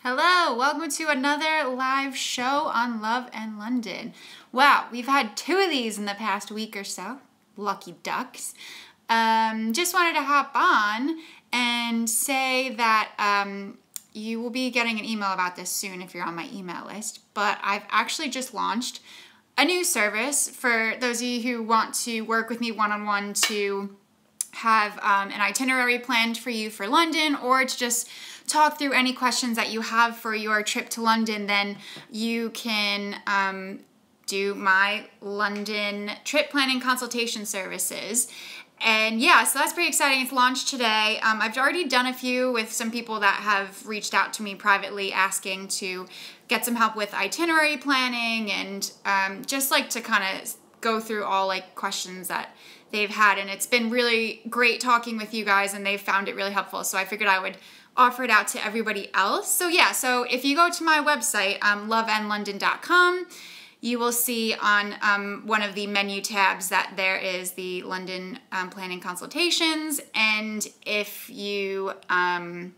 Hello, welcome to another live show on Love and London. Wow, we've had 2 of these in the past week or so. Lucky ducks. Just wanted to hop on and say that you will be getting an email about this soon if you're on my email list, but I've actually just launched a new service for those of you who want to work with me one-on-one to have an itinerary planned for you for London, or to just talk through any questions that you have for your trip to London. Then you can do my London trip planning consultation services. And yeah, so that's pretty exciting. It's launched today. I've already done a few with some people that have reached out to me privately asking to get some help with itinerary planning and just like to kind of go through all like questions that they've had. And it's been really great talking with you guys, and they've found it really helpful. So I figured I would offer it out to everybody else. So yeah, so if you go to my website, loveandlondon.com, you will see on one of the menu tabs that there is the London planning consultations. And if you, sorry,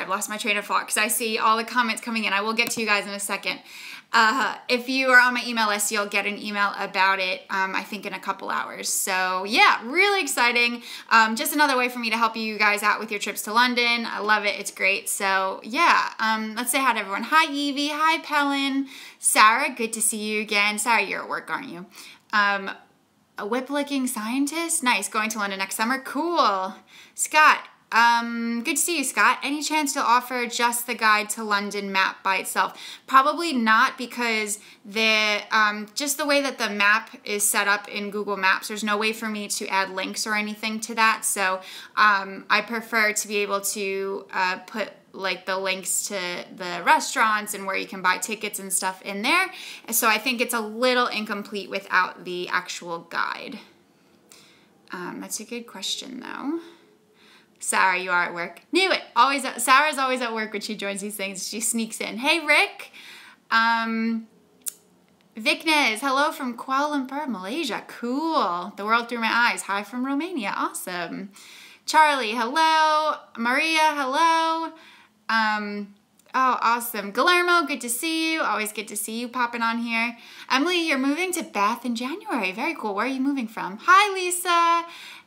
I've lost my train of thought because I see all the comments coming in. I will get to you guys in a second. If you are on my email list, you'll get an email about it, I think in a couple hours. So yeah, really exciting. Just another way for me to help you guys out with your trips to London. I love it. It's great. So yeah, let's say hi to everyone. Hi, Evie. Hi, Pellin. Sarah, good to see you again. Sarah, you're at work, aren't you? A whip-licking scientist? Nice. Going to London next summer? Cool. Scott. Good to see you, Scott. Any chance you'll offer just the guide to London map by itself? Probably not, because just the way that the map is set up in Google Maps, there's no way for me to add links or anything to that. So I prefer to be able to put like the links to the restaurants and where you can buy tickets and stuff in there. So I think it's a little incomplete without the actual guide. That's a good question though. Sarah, you are at work. Knew it. Sarah's always at work when she joins these things. She sneaks in. Hey, Rick. Viknez, hello from Kuala Lumpur, Malaysia. Cool. The world through my eyes. Hi from Romania. Awesome. Charlie, hello. Maria, hello. Oh, awesome. Guillermo, good to see you. Always good to see you popping on here. Emily, you're moving to Bath in January. Very cool. Where are you moving from? Hi, Lisa.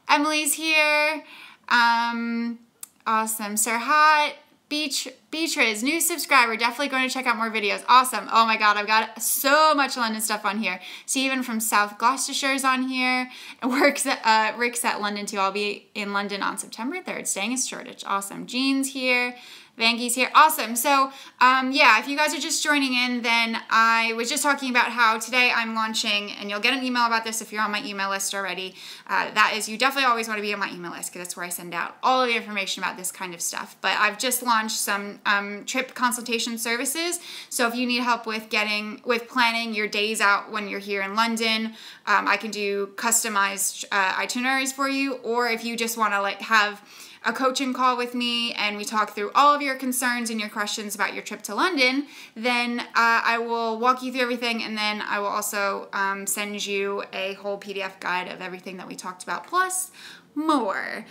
Emily's here. Awesome. Serhat, Beatriz, new subscriber, definitely going to check out more videos. Awesome. Oh my God, I've got so much London stuff on here. Stephen from South Gloucestershire's on here. Rick's at London too. I'll be in London on September 3rd, staying in Shoreditch. Awesome. Jean's here. Vanky's here. Awesome. So, yeah, if you guys are just joining in, then I was just talking about how today I'm launching, and you'll get an email about this if you're on my email list already. That is, you definitely always want to be on my email list because that's where I send out all of the information about this kind of stuff. But I've just launched some trip consultation services. So if you need help with planning your days out when you're here in London, I can do customized itineraries for you. Or if you just want to like have a coaching call with me and we talk through all of your concerns and your questions about your trip to London, then I will walk you through everything, and then I will also send you a whole PDF guide of everything that we talked about plus more.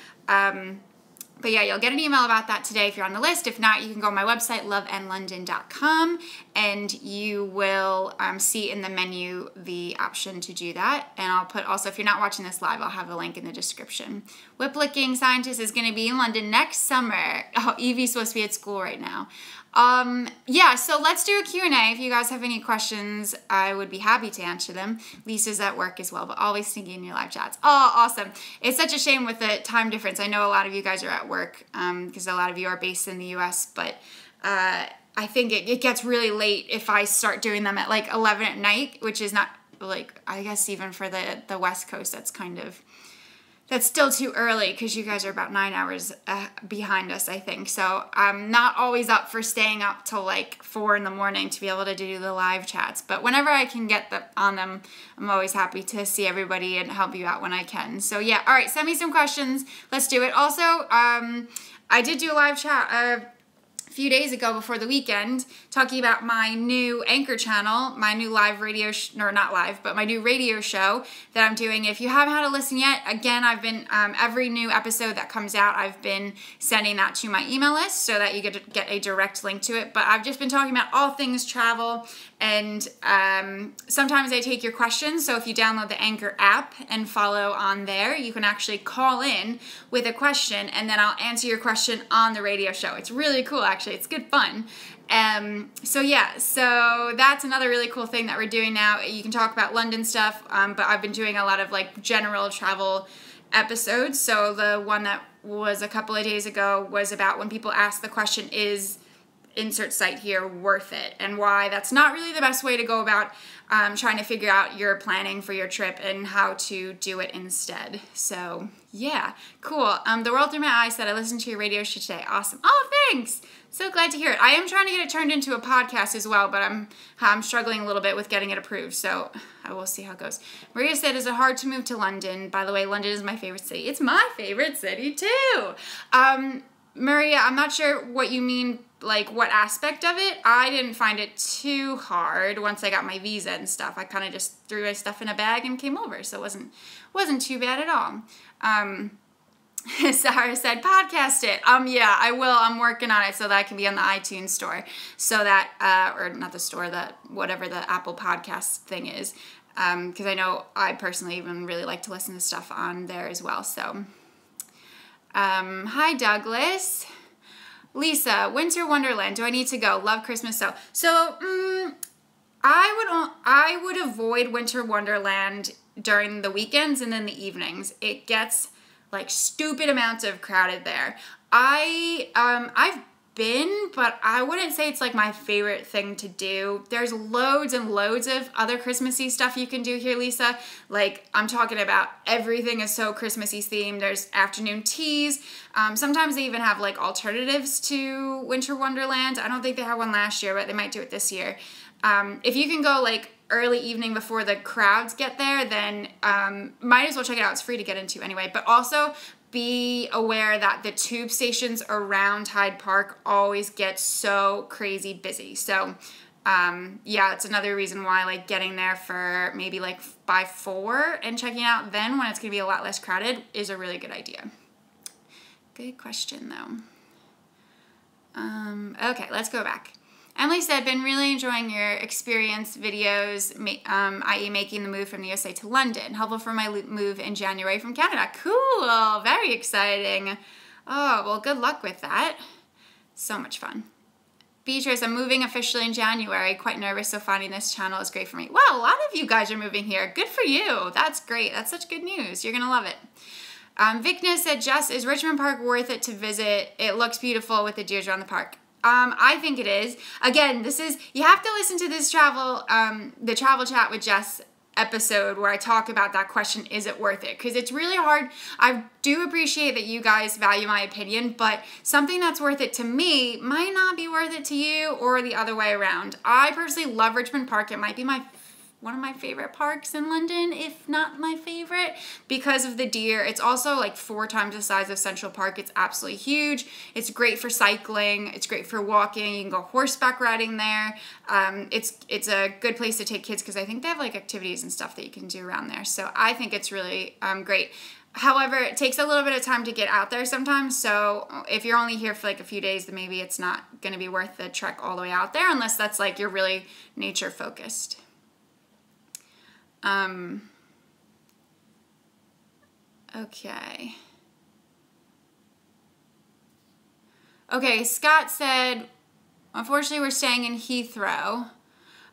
But yeah, you'll get an email about that today if you're on the list. If not, you can go on my website, loveandlondon.com, and you will see in the menu the option to do that. And I'll put also, if you're not watching this live, I'll have a link in the description. Whip-licking scientist is going to be in London next summer. Oh, Evie's supposed to be at school right now. Yeah, so let's do a Q&A. If you guys have any questions, I would be happy to answer them. Lisa's at work as well, but always sneaking in your live chats. Oh, awesome. It's such a shame with the time difference. I know a lot of you guys are at work because a lot of you are based in the US, but I think it gets really late if I start doing them at like 11 at night, which is not like, I guess even for the West Coast, that's still too early because you guys are about 9 hours behind us, I think. So I'm not always up for staying up till like 4 in the morning to be able to do the live chats. But whenever I can get on them, I'm always happy to see everybody and help you out when I can. So yeah, all right, send me some questions. Let's do it. Also, I did do a live chat a few days ago before the weekend, talking about my new Anchor channel, my new live radio, or not live, but my new radio show that I'm doing. If you haven't had a listen yet, again, I've been, every new episode that comes out, I've been sending that to my email list so that you get to get a direct link to it. But I've just been talking about all things travel, and sometimes I take your questions. So if you download the Anchor app and follow on there, you can actually call in with a question, and then I'll answer your question on the radio show. It's really cool, actually. It's good fun. So yeah, so that's another really cool thing that we're doing now. You can talk about London stuff, but I've been doing a lot of like general travel episodes. So the one that was a couple of days ago was about when people ask the question, is insert site here worth it, and why that's not really the best way to go about trying to figure out your planning for your trip and how to do it instead. So yeah, cool. The World Through My Eyes said, I listened to your radio show today. Awesome. Oh, thanks. So glad to hear it. I am trying to get it turned into a podcast as well, but I'm struggling a little bit with getting it approved, so I will see how it goes. Maria said, is it hard to move to London? By the way, London is my favorite city. It's my favorite city too. Maria, I'm not sure what you mean, like what aspect of it. I didn't find it too hard once I got my visa and stuff. I kind of just threw my stuff in a bag and came over, so it wasn't too bad at all. Sarah said, podcast it. Yeah, I will. I'm working on it so that I can be on the iTunes store, so that, or not the store, whatever the Apple podcast thing is, because I know I personally even really like to listen to stuff on there as well. So, hi Douglas. Lisa, Winter Wonderland. Do I need to go? Love Christmas. So, I would avoid Winter Wonderland during the weekends and then the evenings. It gets like stupid amounts of crowded there. I've been, but I wouldn't say it's like my favorite thing to do. There's loads and loads of other Christmassy stuff you can do here, Lisa. Like, I'm talking about everything is so Christmassy themed. There's afternoon teas. Sometimes they even have like alternatives to Winter Wonderland. I don't think they had one last year, but they might do it this year. If you can go like early evening before the crowds get there, then might as well check it out. It's free to get into anyway. But also be aware that the tube stations around Hyde Park always get so crazy busy. So yeah, it's another reason why like getting there for maybe like by 4 and checking out then when it's going to be a lot less crowded is a really good idea. Good question though. Okay, let's go back. Emily said, been really enjoying your experience videos, i.e. making the move from the USA to London. Helpful for my move in January from Canada. Cool, very exciting. Oh, well, good luck with that. So much fun. Beatrice, I'm moving officially in January. Quite nervous, so finding this channel is great for me. Wow, a lot of you guys are moving here. Good for you. That's great. That's such good news. You're going to love it. Vicna said, Jess, is Richmond Park worth it to visit? It looks beautiful with the deers around the park. I think it is. Again, you have to listen to this the travel chat with Jess episode where I talk about that question, is it worth it? Because it's really hard. I do appreciate that you guys value my opinion, but something that's worth it to me might not be worth it to you, or the other way around. I personally love Richmond Park. It might be one of my favorite parks in London, if not my favorite, because of the deer. It's also like 4 times the size of Central Park. It's absolutely huge. It's great for cycling. It's great for walking. You can go horseback riding there. It's a good place to take kids because I think they have like activities and stuff that you can do around there. So I think it's really great. However, it takes a little bit of time to get out there sometimes. So if you're only here for like a few days, then maybe it's not going to be worth the trek all the way out there unless that's like you're really nature focused. Okay, Scott said, unfortunately we're staying in Heathrow.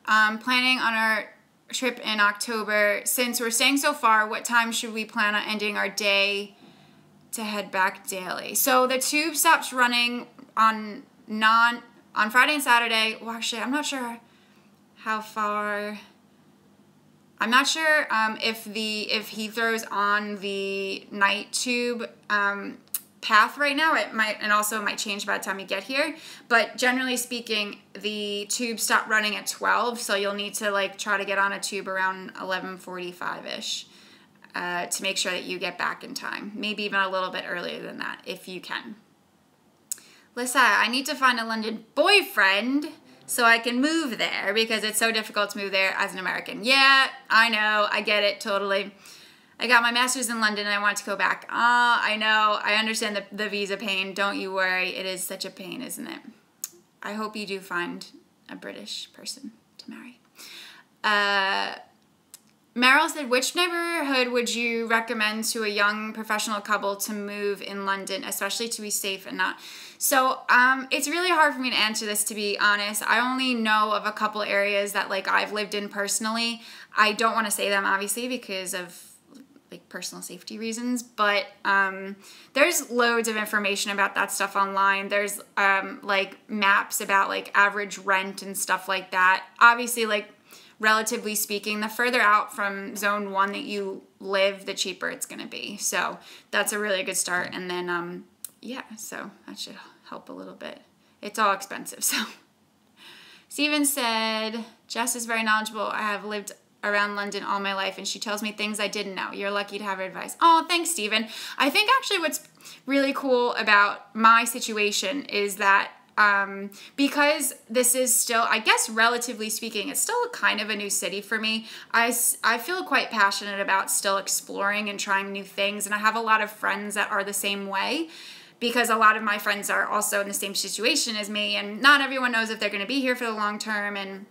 Planning on our trip in October. Since we're staying so far, what time should we plan on ending our day to head back daily? So the tube stops running on Friday and Saturday. Well, actually, I'm not sure how far. I'm not sure if Heathrow's on the night tube path right now. It might, and also it might change by the time you get here. But generally speaking, the tube stopped running at 12, so you'll need to like try to get on a tube around 11:45-ish to make sure that you get back in time. Maybe even a little bit earlier than that if you can. Lisa, I need to find a London boyfriend so I can move there because it's so difficult to move there as an American. Yeah, I know. I get it totally. I got my master's in London and I want to go back. I know. I understand the visa pain. Don't you worry. It is such a pain, isn't it? I hope you do find a British person to marry. Meryl said, which neighborhood would you recommend to a young professional couple to move in London, especially to be safe and not? So it's really hard for me to answer this, to be honest. I only know of a couple areas that like I've lived in personally. I don't want to say them obviously because of like personal safety reasons, but there's loads of information about that stuff online. There's like maps about like average rent and stuff like that. Obviously, like relatively speaking, the further out from zone 1 that you live, the cheaper it's going to be. So that's a really good start. And then, yeah, so that should help a little bit. It's all expensive, so. Steven said, Jess is very knowledgeable. I have lived around London all my life, and she tells me things I didn't know. You're lucky to have her advice. Oh, thanks, Steven. I think actually what's really cool about my situation is that because this is still, I guess, relatively speaking, it's still kind of a new city for me. I feel quite passionate about still exploring and trying new things. And I have a lot of friends that are the same way because a lot of my friends are also in the same situation as me. And not everyone knows if they're going to be here for the long term and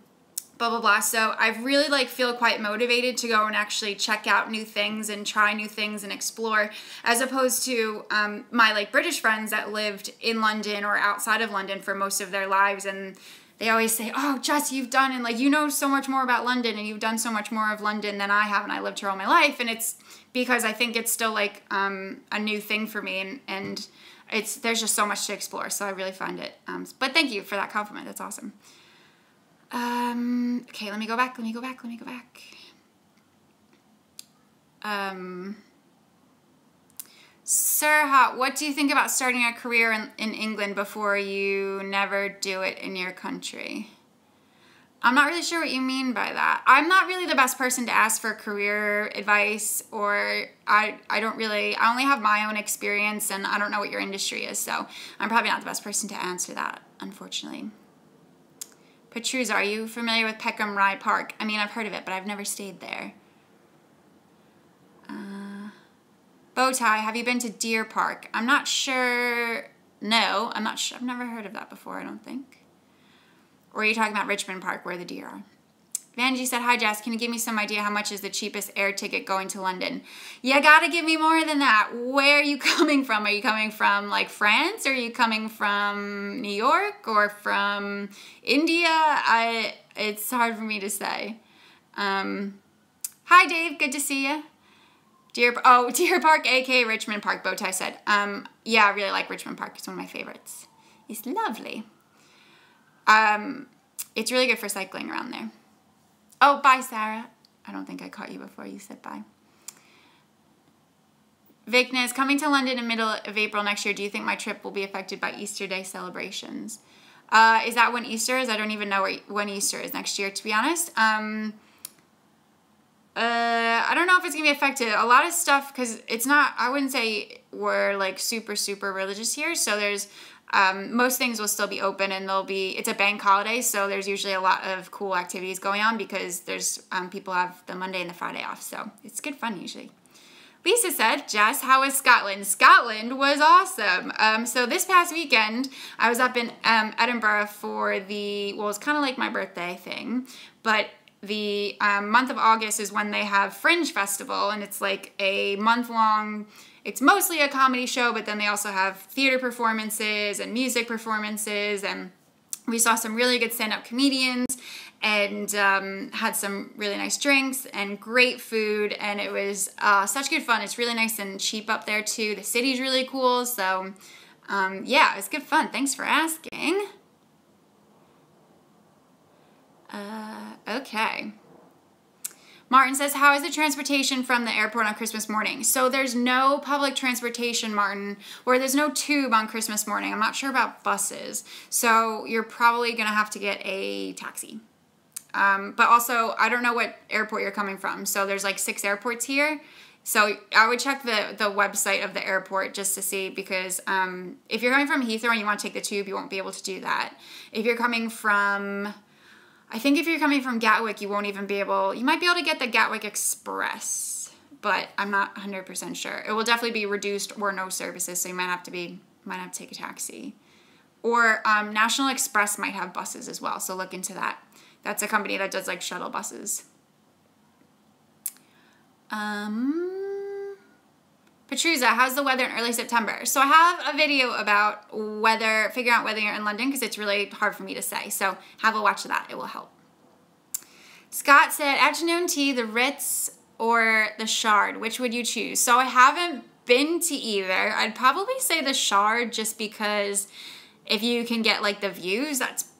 blah, blah, blah. So I really like feel quite motivated to go and actually check out new things and try new things and explore, as opposed to my like British friends that lived in London or outside of London for most of their lives. And they always say, oh, Jess, you've done, and like, you know so much more about London and you've done so much more of London than I have, and I lived here all my life. And it's because I think it's still like a new thing for me, and there's just so much to explore. So I really find it. But thank you for that compliment. That's awesome. Okay, let me go back. Sirha, what do you think about starting a career in England before you never do it in your country? I'm not really sure what you mean by that. I'm not really the best person to ask for career advice, or I only have my own experience, and I don't know what your industry is, so I'm probably not the best person to answer that, unfortunately. Petrus, are you familiar with Peckham Rye Park? I mean, I've heard of it, but I've never stayed there. Bowtie, have you been to Deer Park? I'm not sure. No, I'm not sure. I've never heard of that before, I don't think. Or are you talking about Richmond Park, where the deer are? Vanjie said, hi, Jess. Can you give me some idea how much is the cheapest air ticket going to London? You gotta give me more than that. Where are you coming from? Are you coming from, like, France? Or are you coming from New York? Or from India? It's hard for me to say. Hi, Dave. Good to see you. Deer Park, a.k.a. Richmond Park, Bowtie said. Yeah, I really like Richmond Park. It's one of my favorites. It's lovely. It's really good for cycling around there. Oh, bye, Sarah. I don't think I caught you before you said bye. Viknes, coming to London in middle of April next year, do you think my trip will be affected by Easter Day celebrations? Is that when Easter is? I don't even know when Easter is next year, to be honest. I don't know if it's going to be affected. A lot of stuff, because it's not, I wouldn't say we're like super, super religious here. So there's, most things will still be open, and it's a bank holiday. So there's usually a lot of cool activities going on because there's, people have the Monday and the Friday off. So it's good fun usually. Lisa said, Jess, how was Scotland? Scotland was awesome. So this past weekend, I was up in Edinburgh for it's kind of like my birthday thing, but the month of August is when they have Fringe Festival, and it's like a month-long, it's mostly a comedy show, but then they also have theater performances and music performances, and we saw some really good stand-up comedians, and had some really nice drinks and great food, and it was such good fun. It's really nice and cheap up there too. The city's really cool, so yeah, it was good fun. Thanks for asking. Okay. Martin says, how is the transportation from the airport on Christmas morning? So there's no public transportation, Martin, or there's no tube on Christmas morning. I'm not sure about buses. So you're probably going to have to get a taxi. But also, I don't know what airport you're coming from. So there's like 6 airports here. So I would check the website of the airport just to see, because if you're coming from Heathrow and you want to take the tube, you won't be able to do that. If you're coming from, I think if you're coming from Gatwick, you won't even be able, you might be able to get the Gatwick Express, but I'm not 100% sure. It will definitely be reduced or no services, so you might have to take a taxi. Or National Express might have buses as well, so look into that. That's a company that does like shuttle buses. Petruza, how's the weather in early September? So I have a video about figuring out whether you're in London, because it's really hard for me to say. So have a watch of that. It will help. Scott said, afternoon tea, the Ritz or the Shard, which would you choose? So I haven't been to either. I'd probably say the Shard, just because if you can get like the views, that's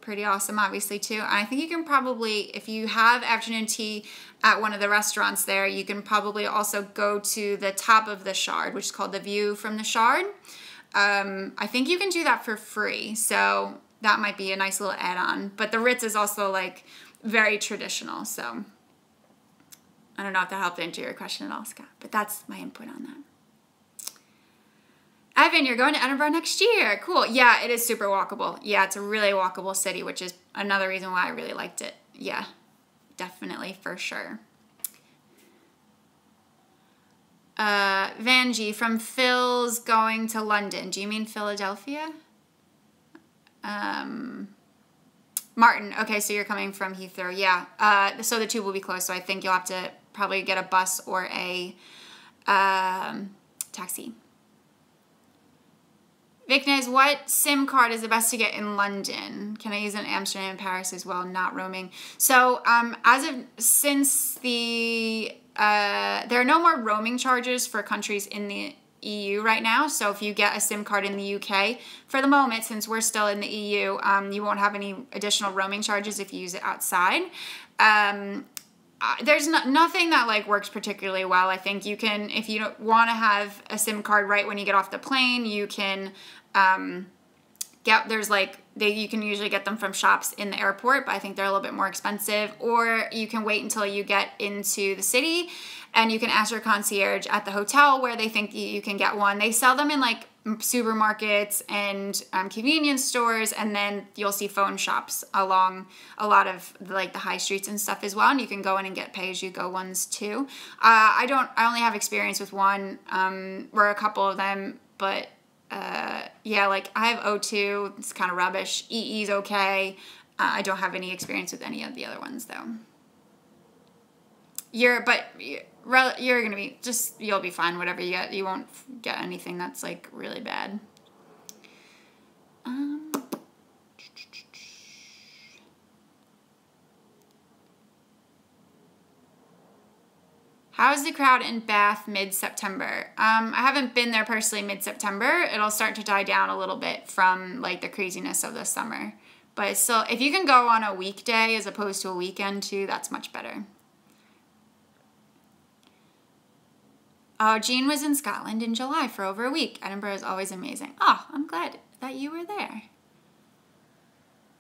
pretty awesome, obviously, too. I think you can probably, if you have afternoon tea at one of the restaurants there, you can probably also go to the top of the Shard, which is called the View from the Shard. I think you can do that for free, so that might be a nice little add-on. But the Ritz is also like very traditional, so I don't know if that helped answer your question at all, Scott, but that's my input on that. Evan, you're going to Edinburgh next year. Cool. Yeah, it is super walkable. Yeah, it's a really walkable city, which is another reason why I really liked it. Yeah, definitely, for sure. Vanjie, from Phil's going to London. Do you mean Philadelphia? Martin, okay, so you're coming from Heathrow. Yeah, so the tube will be closed, so I think you'll have to probably get a bus or a taxi. Viknes, what SIM card is the best to get in London? Can I use it in Amsterdam and Paris as well, not roaming? So since there are no more roaming charges for countries in the EU right now. So if you get a SIM card in the UK, for the moment, since we're still in the EU, you won't have any additional roaming charges if you use it outside. There's nothing that like works particularly well. I think you can, if you don't want to have a SIM card right when you get off the plane, you can you can usually get them from shops in the airport, but I think they're a little bit more expensive. Or you can wait until you get into the city and you can ask your concierge at the hotel where they think you can get one. They sell them in like supermarkets and convenience stores, and then you'll see phone shops along a lot of like the high streets and stuff as well, and you can go in and get pay-as-you-go ones too. I only have experience with one or a couple of them, but yeah, like I have O2, it's kind of rubbish. EE's okay. I don't have any experience with any of the other ones though. You're gonna be you'll be fine whatever you get. You won't get anything that's like really bad. How's the crowd in Bath mid-September? I haven't been there personally mid-September. It'll start to die down a little bit from like the craziness of the summer. But still, if you can go on a weekday as opposed to a weekend too, that's much better. Oh, Jean was in Scotland in July for over a week. Edinburgh is always amazing. Oh, I'm glad that you were there.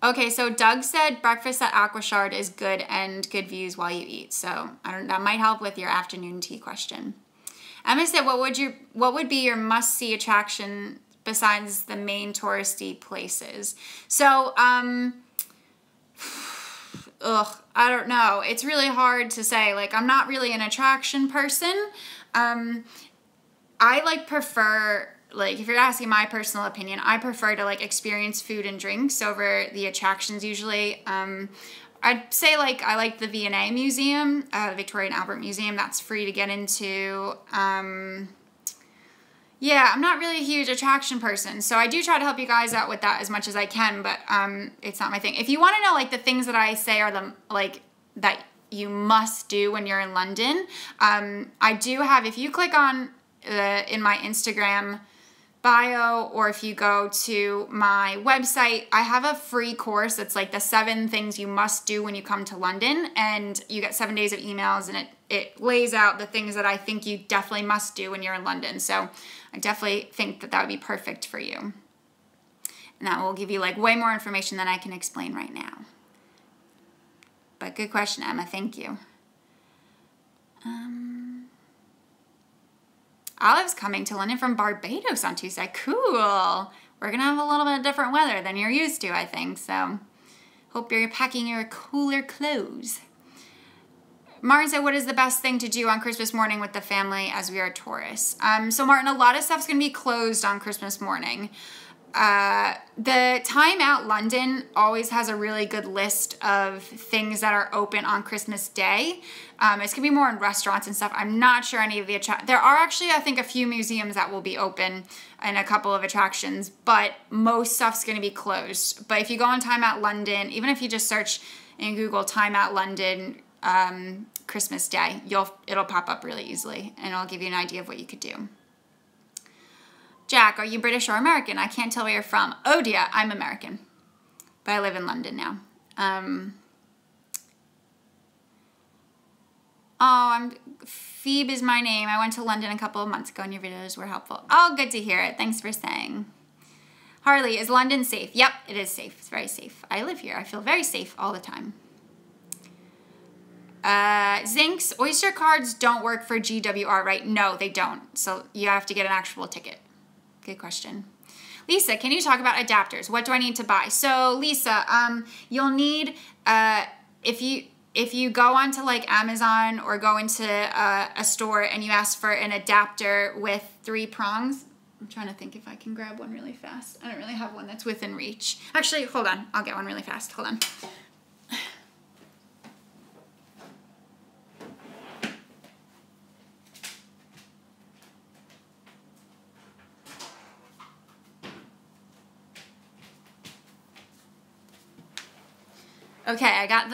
Okay, so Doug said breakfast at Aquashard is good and good views while you eat. So that might help with your afternoon tea question. Emma said, what would be your must-see attraction besides the main touristy places? So, I don't know. It's really hard to say. Like, I'm not really an attraction person. I prefer, if you're asking my personal opinion, I prefer to experience food and drinks over the attractions usually. I'd say I like the V&A Museum, the Victoria and Albert Museum. That's free to get into. Yeah, I'm not really a huge attraction person, so I do try to help you guys out with that as much as I can, but it's not my thing. If you want to know the things that I say are that you must do when you're in London, I do have, if you click on in my Instagram bio, or if you go to my website, I have a free course that's the 7 things you must do when you come to London, and you get 7 days of emails, and it lays out the things that I think you definitely must do when you're in London. So I definitely think that would be perfect for you. And that will give you way more information than I can explain right now. But good question, Emma. Thank you. Olive's coming to London from Barbados on Tuesday. Cool. We're going to have a little bit of different weather than you're used to, I think. So hope you're packing your cooler clothes. Martin said, what is the best thing to do on Christmas morning with the family as we are tourists? So Martin, a lot of stuff's going to be closed on Christmas morning. The Time Out London always has a really good list of things that are open on Christmas Day. It's gonna be more in restaurants and stuff. I'm not sure any of the there are actually, I think, a few museums that will be open and a couple of attractions, but most stuff's gonna be closed. But if you go on Time Out London, even if you just search in Google Time Out London Christmas Day, it'll pop up really easily, and it'll give you an idea of what you could do. Jack, are you British or American? I can't tell where you're from. Oh dear, I'm American, but I live in London now. Phoebe is my name. I went to London a couple of months ago and your videos were helpful. Oh, good to hear it. Thanks for saying. Harley, is London safe? Yep, it is safe. It's very safe. I live here. I feel very safe all the time. Zinks, Oyster cards don't work for GWR, right? No, they don't. So you have to get an actual ticket. Good question. Lisa, can you talk about adapters? What do I need to buy? So Lisa, you'll need, if you go onto like Amazon or go into a store and you ask for an adapter with 3 prongs, I'm trying to think if I can grab one really fast. I don't really have one that's within reach. Actually, hold on. I'll get one really fast. Hold on. Okay, I got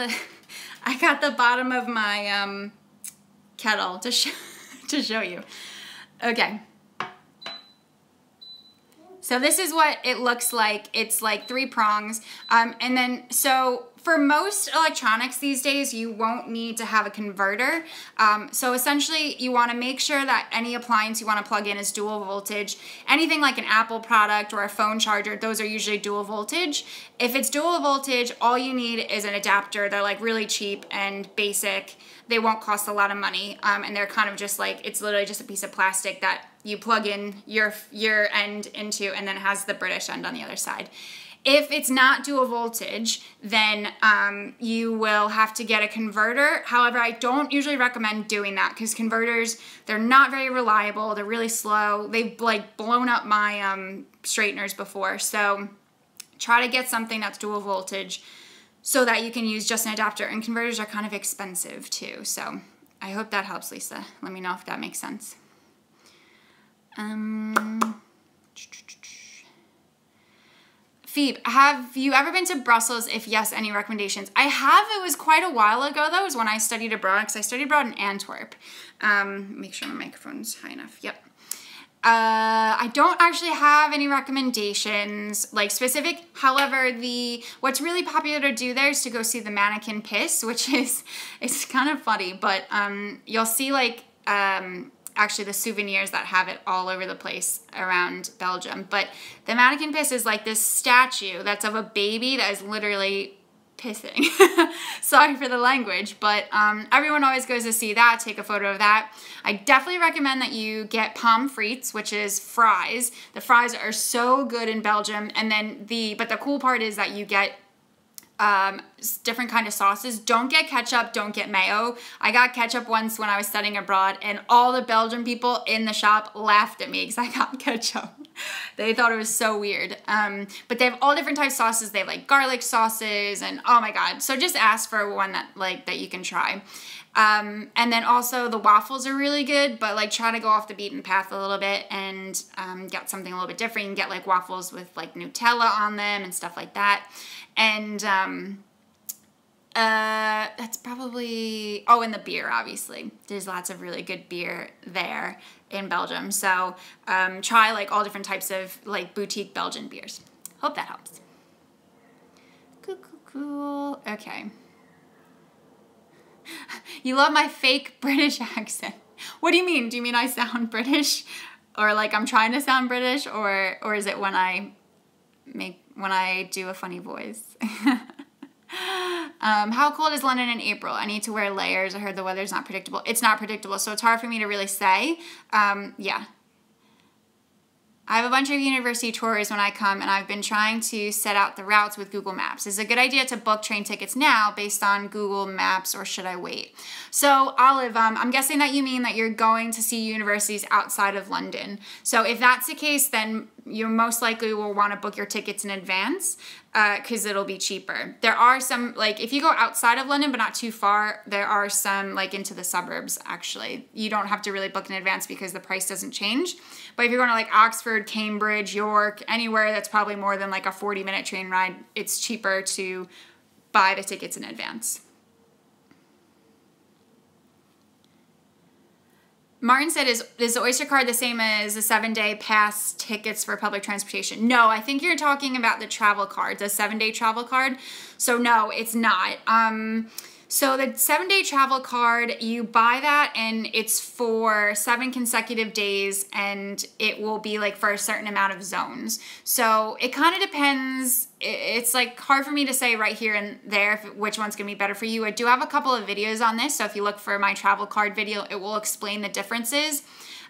the bottom of my kettle to show you. Okay. So this is what it looks like. It's like 3 prongs. And then, so for most electronics these days, you won't need to have a converter. So essentially, you want to make sure that any appliance you want to plug in is dual voltage. Anything like an Apple product or a phone charger, those are usually dual voltage. If it's dual voltage, all you need is an adapter. They're like really cheap and basic. They won't cost a lot of money. And they're kind of just like, it's literally just a piece of plastic that you plug in your end into, and then it has the British end on the other side. If it's not dual voltage, then you will have to get a converter. However, I don't usually recommend doing that because converters, they're not very reliable. They're really slow. They've like blown up my straighteners before. So try to get something that's dual voltage so that you can use just an adapter. And converters are kind of expensive too. So I hope that helps, Lisa. Let me know if that makes sense. Phoebe, have you ever been to Brussels? If yes, any recommendations? I have. It was quite a while ago, though. It was when I studied abroad, because I studied abroad in Antwerp. Make sure my microphone's high enough. Yep. I don't actually have any recommendations, like specific. However, what's really popular to do there is to go see the mannequin piss, which is, it's kind of funny, but you'll see like, actually the souvenirs that have it all over the place around Belgium. But the mannequin piss is like this statue that's of a baby that is literally pissing. Sorry for the language, but everyone always goes to see that, take a photo of that. I definitely recommend that you get pommes frites, which is fries. The fries are so good in Belgium. And then but the cool part is that you get different kind of sauces. Don't get ketchup, don't get mayo. I got ketchup once when I was studying abroad, and all the Belgian people in the shop laughed at me because I got ketchup. They thought it was so weird. But they have all different types of sauces. They have like garlic sauces, and oh my god. So just ask for one that you can try. And then also the waffles are really good, but like try to go off the beaten path a little bit and get something a little bit different. You can get like waffles with like Nutella on them and stuff like that. And that's probably, oh, and the beer, obviously. There's lots of really good beer there in Belgium. So try like all different types of like boutique Belgian beers. Hope that helps. Cool. Okay. You love my fake British accent. What do you mean? Do you mean I sound British? Or like I'm trying to sound British? Or is it when I do a funny voice? How cold is London in April? I need to wear layers. I heard the weather's not predictable. It's not predictable, so it's hard for me to really say. Yeah. I have a bunch of university tours when I come, and I've been trying to set out the routes with Google Maps. Is it a good idea to book train tickets now based on Google Maps, or should I wait? So, Olive, I'm guessing that you mean that you're going to see universities outside of London. So if that's the case, then you most likely will want to book your tickets in advance because it'll be cheaper. There are some, like, if you go outside of London but not too far, there are some, like, into the suburbs, actually. You don't have to really book in advance because the price doesn't change. But if you're going to, like, Oxford, Cambridge, York, anywhere that's probably more than, like, a 40-minute train ride, it's cheaper to buy the tickets in advance. Martin said, is the Oyster card the same as the 7-day pass tickets for public transportation? No, I think you're talking about the travel card, the 7-day travel card. So no, it's not. So the 7-day travel card, you buy that and it's for 7 consecutive days, and it will be like for a certain amount of zones. So it kind of depends. It's like hard for me to say right here and there which one's gonna be better for you. I do have a couple of videos on this, so if you look for my travel card video, it will explain the differences.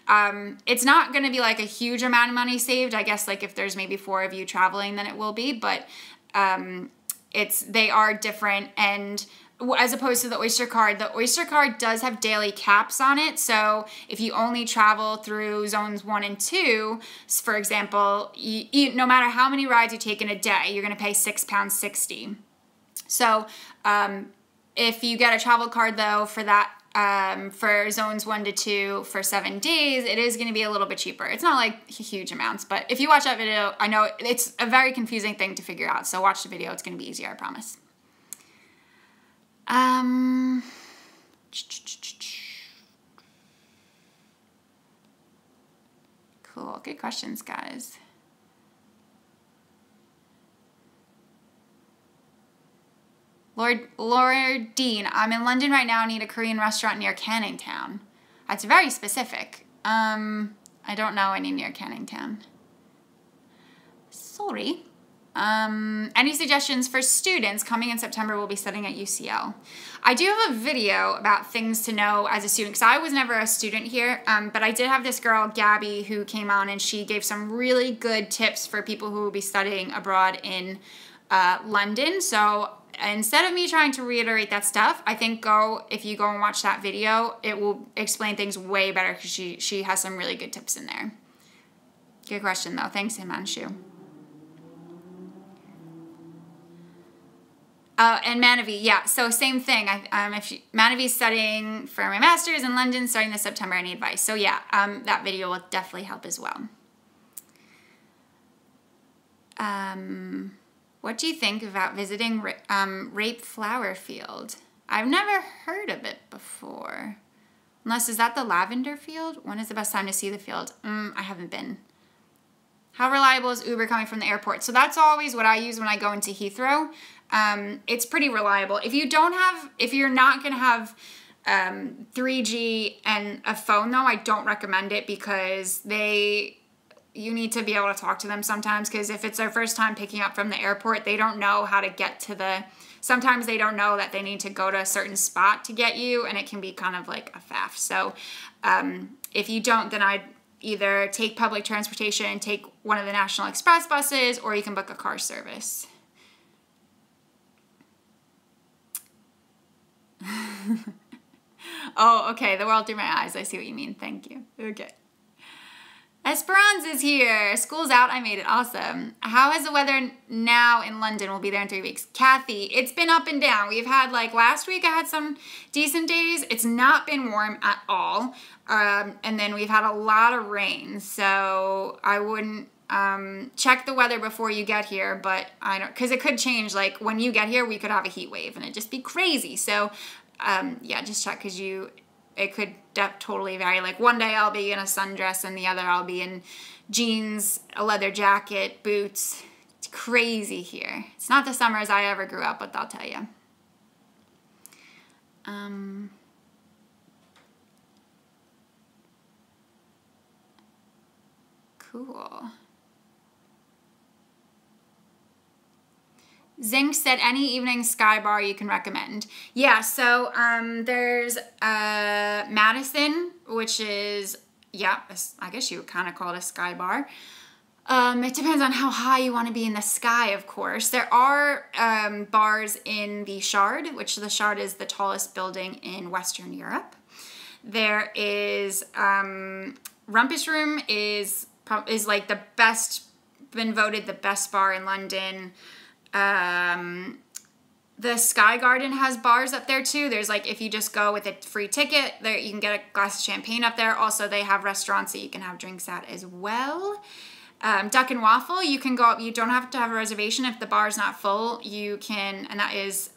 It's not gonna be like a huge amount of money saved. I guess like if there's maybe 4 of you traveling, then it will be, but they are different. And as opposed to the Oyster card does have daily caps on it. So if you only travel through zones 1 and 2, for example, no matter how many rides you take in a day, you're going to pay £6.60. So if you get a travel card though for that, for zones 1 to 2 for 7 days, it is going to be a little bit cheaper. It's not like huge amounts, but if you watch that video, I know it's a very confusing thing to figure out. So watch the video. It's going to be easier, I promise. Cool. Good questions, guys. Lord Dean, I'm in London right now. I need a Korean restaurant near Canning Town. That's very specific. I don't know any near Canning Town. Sorry. Any suggestions for students coming in September? Will be studying at UCL. I do have a video about things to know as a student, because I was never a student here, but I did have this girl, Gabby, who came on and she gave some really good tips for people who will be studying abroad in London. So instead of me trying to reiterate that stuff, I think if you go and watch that video, it will explain things way better because she has some really good tips in there. Good question though. Thanks, Himanshu. And Manavi, yeah, so same thing. Manavi's studying for my master's in London, starting this September. Any advice? So yeah, that video will definitely help as well. What do you think about visiting Rape Flower Field? I've never heard of it before. Unless, is that the lavender field? When is the best time to see the field? I haven't been. How reliable is Uber coming from the airport? So that's always what I use when I go into Heathrow. It's pretty reliable. If you're not going to have 3G and a phone though, I don't recommend it because you need to be able to talk to them sometimes, because if it's their first time picking up from the airport, they don't know how to get to sometimes they don't know that they need to go to a certain spot to get you, and it can be kind of like a faff. So if you don't, then I'd either take public transportation and take one of the National Express buses, or you can book a car service. Oh, okay. The world through my eyes. I see what you mean. Thank you. Okay. Esperance is here. School's out. I made it. Awesome. How is the weather now in London? We'll be there in 3 weeks. Kathy, it's been up and down. We've had, like, last week I had some decent days. It's not been warm at all. And then we've had a lot of rain. So I wouldn't check the weather before you get here, but because it could change. Like when you get here, we could have a heat wave and it'd just be crazy. So yeah, just check, because it could totally vary. Like one day I'll be in a sundress and the other I'll be in jeans, a leather jacket, boots. It's crazy here. It's not the summer as I ever grew up, but I'll tell you. Cool. Zinc said any evening sky bar you can recommend. Yeah, so there's Madison, which is, yeah, I guess you would kind of call it a sky bar. It depends on how high you want to be in the sky, of course. There are bars in the Shard, which the Shard is the tallest building in Western Europe. There is Rumpus Room is like the best, been voted the best bar in London. The Sky Garden has bars up there too. There's like, if you just go with a free ticket, there you can get a glass of champagne up there. Also, they have restaurants that you can have drinks at as well. Duck and Waffle, you can go up. You don't have to have a reservation if the bar's not full. You can, and that is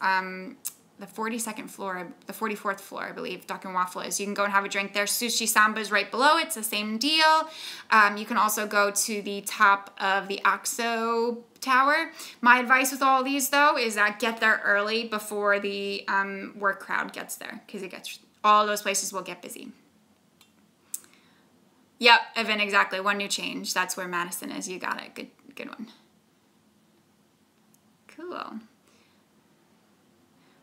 the 42nd floor, the 44th floor, I believe, Duck and Waffle is. You can go and have a drink there. Sushi Samba's right below. It's the same deal. You can also go to the top of the AXO Tower. My advice with all these, though, is that get there early before the work crowd gets there, because all those places will get busy. Yep, Evan, exactly. One new change. That's where Madison is. You got it. Good one. Cool.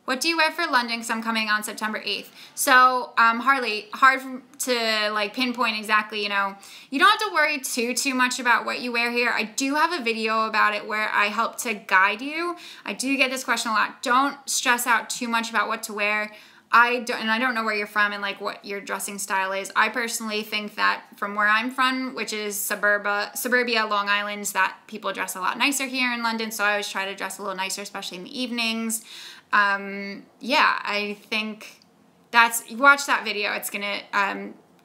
What do you wear for London? Because I'm coming on September 8th. So, Harley, hard to like pinpoint exactly, you know. You don't have to worry too much about what you wear here. I do have a video about it where I help to guide you. I do get this question a lot. Don't stress out too much about what to wear. I don't know where you're from and like what your dressing style is. I personally think that from where I'm from, which is suburbia, Long Island, that people dress a lot nicer here in London. So I always try to dress a little nicer, especially in the evenings. Yeah, I think watch that video. It's gonna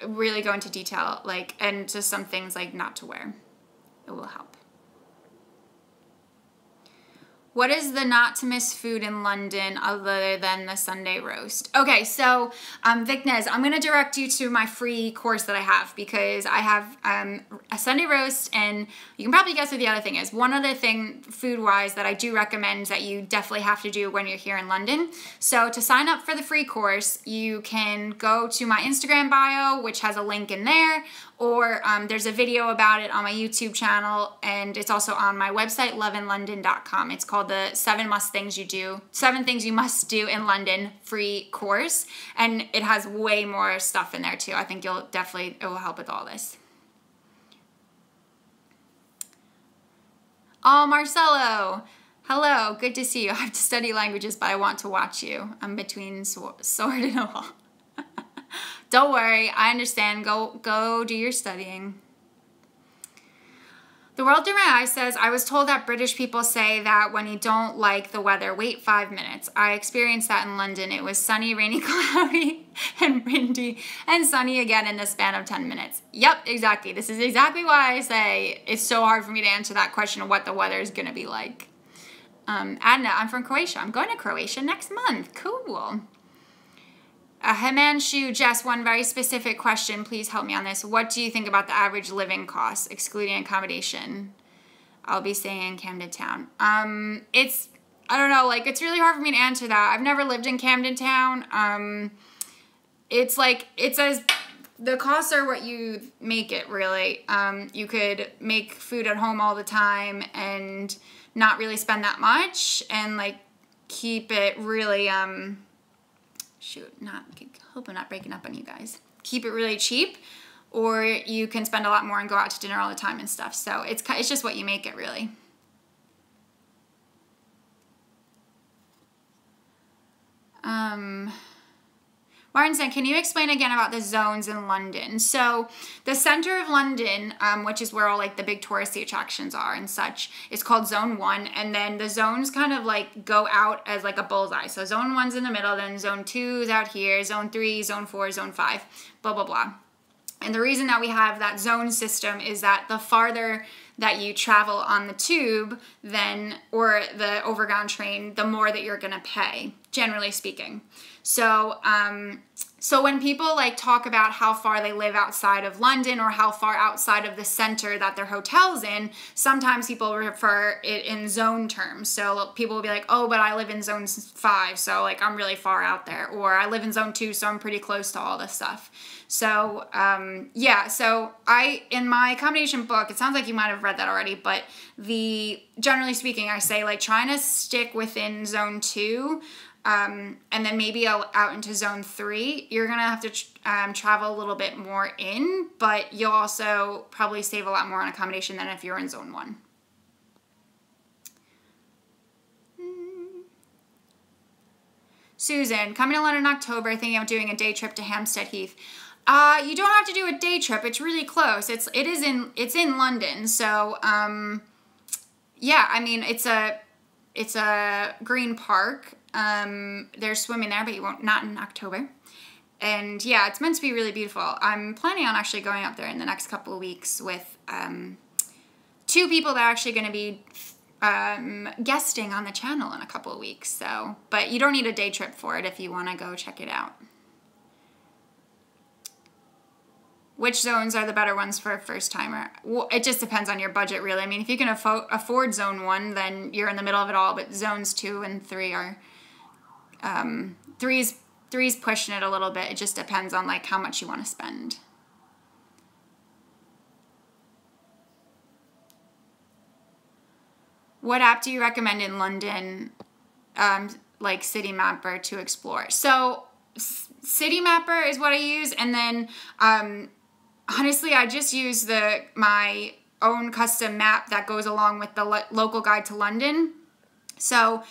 really go into detail, like, and just some things like not to wear. It will help. What is the not to miss food in London other than the Sunday roast? Okay, so Viknez, I'm going to direct you to my free course that I have, because I have a Sunday roast, and you can probably guess what the other thing is. One other thing food-wise that I do recommend that you definitely have to do when you're here in London. So to sign up for the free course, you can go to my Instagram bio, which has a link in there, or there's a video about it on my YouTube channel, and it's also on my website, loveinlondon.com. It's called the 7 things you must do in London free course, and it has way more stuff in there too. I think it will help with all this. Oh, Marcelo, hello, good to see you. I have to study languages, but I want to watch you. I'm between sword and a wall. Don't worry, I understand. Go do your studying. The World Through My Eyes says, I was told that British people say that when you don't like the weather, wait 5 minutes. I experienced that in London. It was sunny, rainy, cloudy, and windy, and sunny again in the span of 10 minutes. Yep, exactly. This is exactly why I say it's so hard for me to answer that question of what the weather is going to be like. Adna, I'm from Croatia. I'm going to Croatia next month. Cool. Himanshu, Jess, one very specific question. Please help me on this. What do you think about the average living costs, excluding accommodation? I'll be staying in Camden Town. I don't know, like, it's really hard for me to answer that. I've never lived in Camden Town. The costs are what you make it, really. You could make food at home all the time and not really spend that much, and, like, keep it really, hope I'm not breaking up on you guys. Keep it really cheap, or you can spend a lot more and go out to dinner all the time and stuff. So it's just what you make it, really. Martin said, can you explain again about the zones in London? So the center of London, which is where all like the big touristy attractions are and such, is called Zone 1. And then the zones kind of like go out as like a bullseye. So Zone 1's in the middle, then Zone 2 is out here, Zone 3, Zone 4, Zone 5, blah, blah, blah. And the reason that we have that zone system is that the farther that you travel on the tube or the overground train, the more that you're going to pay, generally speaking. So when people like talk about how far they live outside of London or how far outside of the center that their hotel's in, sometimes people refer it in zone terms. So people will be like, oh, but I live in zone 5, so like I'm really far out there. Or I live in zone 2, so I'm pretty close to all this stuff. So yeah, so in my accommodation book, it sounds like you might have read that already, but generally speaking, I say like trying to stick within zone 2. And then maybe out into zone 3, you're going to have to travel a little bit more in, but you'll also probably save a lot more on accommodation than if you're in zone 1. Susan, coming to London in October, thinking of doing a day trip to Hampstead Heath. You don't have to do a day trip. It's really close. It's in London. So, yeah, I mean, it's a green park. There's swimming there, but you won't, not in October. And yeah, it's meant to be really beautiful. I'm planning on actually going up there in the next couple of weeks with, 2 people that are actually going to be, guesting on the channel in a couple of weeks. So, but you don't need a day trip for it if you want to go check it out. Which zones are the better ones for a first timer? Well, it just depends on your budget, really. I mean, if you can afford zone 1, then you're in the middle of it all. But zones 2 and 3 are, three's pushing it a little bit. It just depends on like how much you want to spend. What app do you recommend in London, like City Mapper, to explore? So City Mapper is what I use, and then honestly, I just use my own custom map that goes along with the local guide to London. So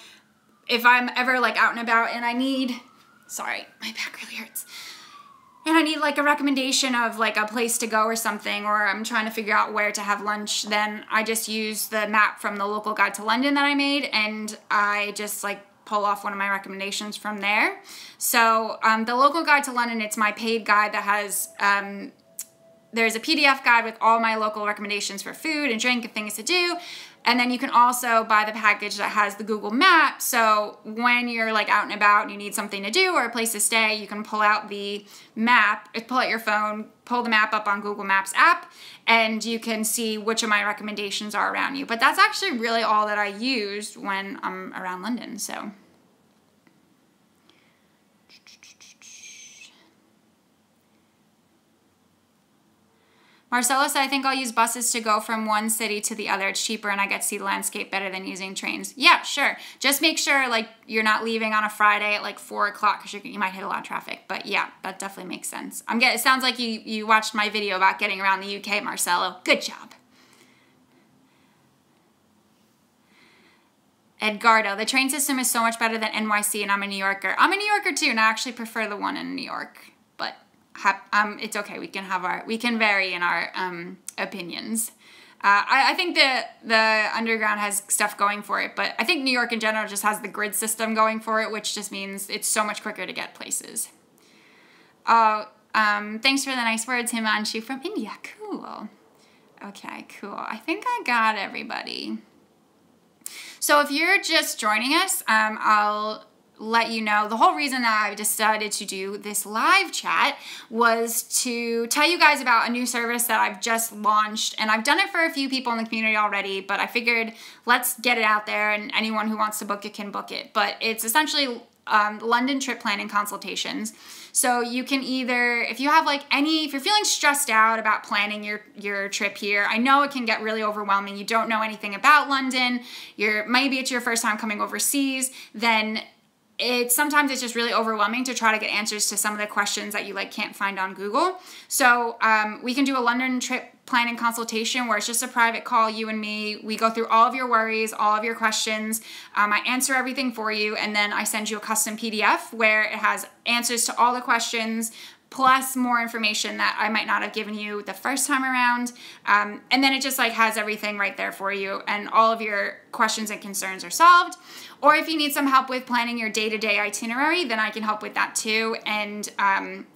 if I'm ever like out and about and I need, sorry, my back really hurts, and I need like a recommendation of like a place to go or something, or I'm trying to figure out where to have lunch, then I just use the map from the local guide to London that I made, and I just like pull off one of my recommendations from there. So the local guide to London, it's my paid guide that has, there's a PDF guide with all my local recommendations for food and drink and things to do. And then you can also buy the package that has the Google Map. So when you're like out and about and you need something to do or a place to stay, you can pull out the map, pull out your phone, pull the map up on Google Maps app, and you can see which of my recommendations are around you. But that's actually really all that I used when I'm around London, so. Marcella said, I think I'll use buses to go from one city to the other. It's cheaper and I get to see the landscape better than using trains. Yeah, sure. Just make sure like you're not leaving on a Friday at like 4 o'clock because you might hit a lot of traffic. But yeah, that definitely makes sense. It sounds like you watched my video about getting around the UK, Marcelo. Good job. Edgardo, the train system is so much better than NYC, and I'm a New Yorker. I'm a New Yorker too, and I actually prefer the one in New York. But it's okay. We can vary in our opinions. I think the Underground has stuff going for it, but I think New York in general just has the grid system going for it, which just means it's so much quicker to get places. Thanks for the nice words, Himanshu from India. Cool. Okay, cool. I think I got everybody. So if you're just joining us, I'll let you know the whole reason that I decided to do this live chat was to tell you guys about a new service that I've just launched, and I've done it for a few people in the community already, but I figured let's get it out there and anyone who wants to book it can book it. But it's essentially London trip planning consultations. So you can either, if you have like if you're feeling stressed out about planning your trip here, I know it can get really overwhelming. You don't know anything about London. Maybe it's your first time coming overseas, then sometimes it's just really overwhelming to try to get answers to some of the questions that you like can't find on Google. So we can do a London trip planning consultation where it's just a private call, you and me. We go through all of your worries, all of your questions. I answer everything for you, and then I send you a custom PDF where it has answers to all the questions, plus more information that I might not have given you the first time around. And then it just like has everything right there for you, and all of your questions and concerns are solved. Or if you need some help with planning your day-to-day itinerary, then I can help with that too, and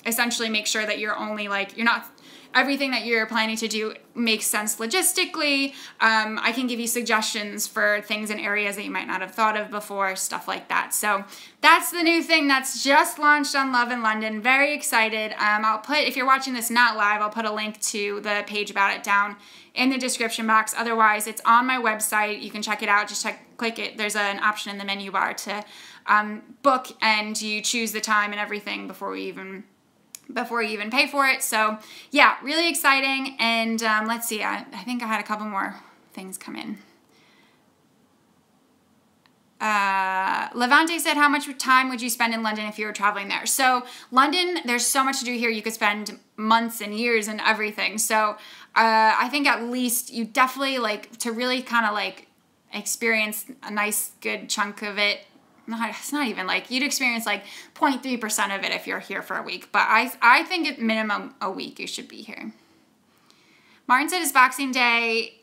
essentially make sure that you're only like, you're not everything that you're planning to do makes sense logistically. I can give you suggestions for things in areas that you might not have thought of before, stuff like that. So that's the new thing that's just launched on Love in London. Very excited. I'll put, if you're watching this not live, I'll put a link to the page about it down in the description box. Otherwise, it's on my website. You can check it out. Just click it. There's an option in the menu bar to book, and you choose the time and everything before you even pay for it. So yeah, really exciting. And let's see, I think I had a couple more things come in. Levante said, how much time would you spend in London if you were traveling there? So London, there's so much to do here. You could spend months and years and everything. So I think at least you definitely like to really kind of like experience a nice good chunk of it. It's not even like you'd experience like 0.3% of it if you're here for a week. But I think at minimum a week you should be here. Martin said it's Boxing Day,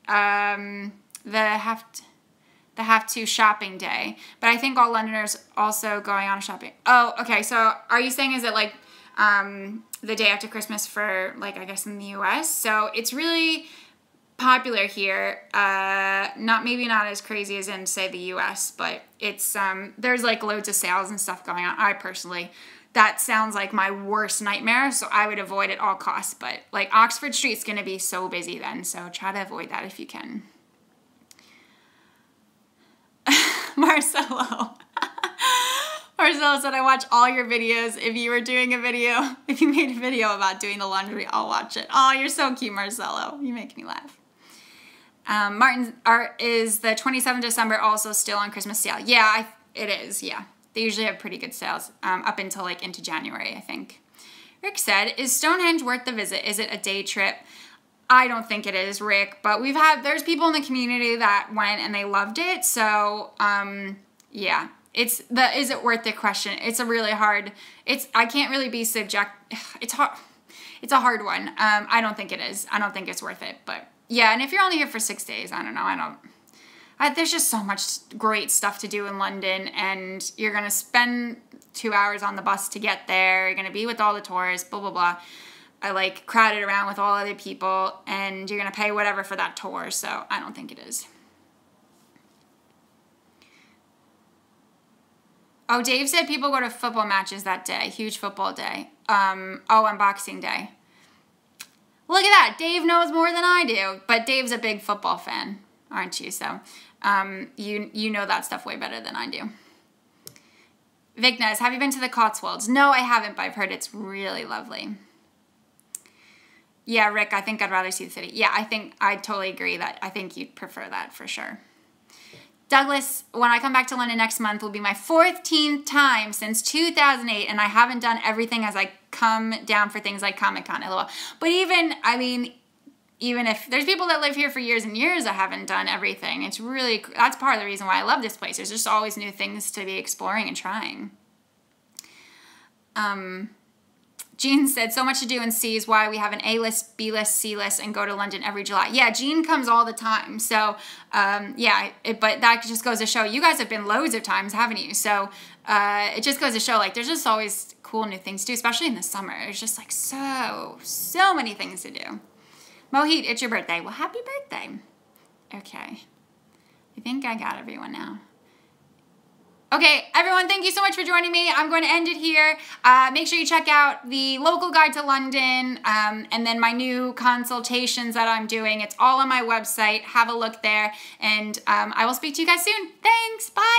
the have to shopping day. But I think all Londoners also going on shopping. Oh, okay. So are you saying is it like the day after Christmas for like, I guess in the US? So it's really popular here. Maybe not as crazy as in say the US, but it's there's like loads of sales and stuff going on. I personally, that sounds like my worst nightmare, so I would avoid at all costs. But like Oxford Street's gonna be so busy then, so try to avoid that if you can. Marcelo said, I watch all your videos. If you made a video about doing the laundry, I'll watch it. Oh, you're so cute, Marcelo. You make me laugh. Martin's art is the 27th December also still on Christmas sale. Yeah, it is. Yeah. They usually have pretty good sales up until like into January, I think. Rick said, is Stonehenge worth the visit? Is it a day trip? I don't think it is, Rick, but there's people in the community that went and they loved it. So, yeah, is it worth the question? It's a really hard, I can't really be it's hard. It's a hard one. I don't think it is. I don't think it's worth it, but yeah. And if you're only here for 6 days, I don't know. There's just so much great stuff to do in London, and you're going to spend 2 hours on the bus to get there. You're going to be with all the tourists, blah, blah, blah. I like crowded around with all other people, and you're going to pay whatever for that tour. So I don't think it is. Oh, Dave said people go to football matches that day. Huge football day. On Boxing Day. Look at that. Dave knows more than I do, but Dave's a big football fan, aren't you? So you know that stuff way better than I do. Vignes, have you been to the Cotswolds? No, I haven't, but I've heard it's really lovely. Yeah, Rick, I think I'd rather see the city. Yeah, I totally agree that I think you'd prefer that for sure. Douglas, when I come back to London next month will be my 14th time since 2008, and I haven't done everything as I come down for things like Comic-Con, LOL. But even if there's people that live here for years and years that haven't done everything, that's part of the reason why I love this place. There's just always new things to be exploring and trying. Jean said, so much to do and see is why we have an A-list, B-list, C-list, and go to London every July. Yeah, Jean comes all the time. So, yeah, but that just goes to show, you guys have been loads of times, haven't you? So, it just goes to show, like, there's just always cool new things to do, especially in the summer. There's just, like, so many things to do. Mohit, it's your birthday. Well, happy birthday. Okay. I think I got everyone now. Okay, everyone, thank you so much for joining me. I'm going to end it here. Make sure you check out the local guide to London and then my new consultations that I'm doing. It's all on my website. Have a look there, and I will speak to you guys soon. Thanks. Bye.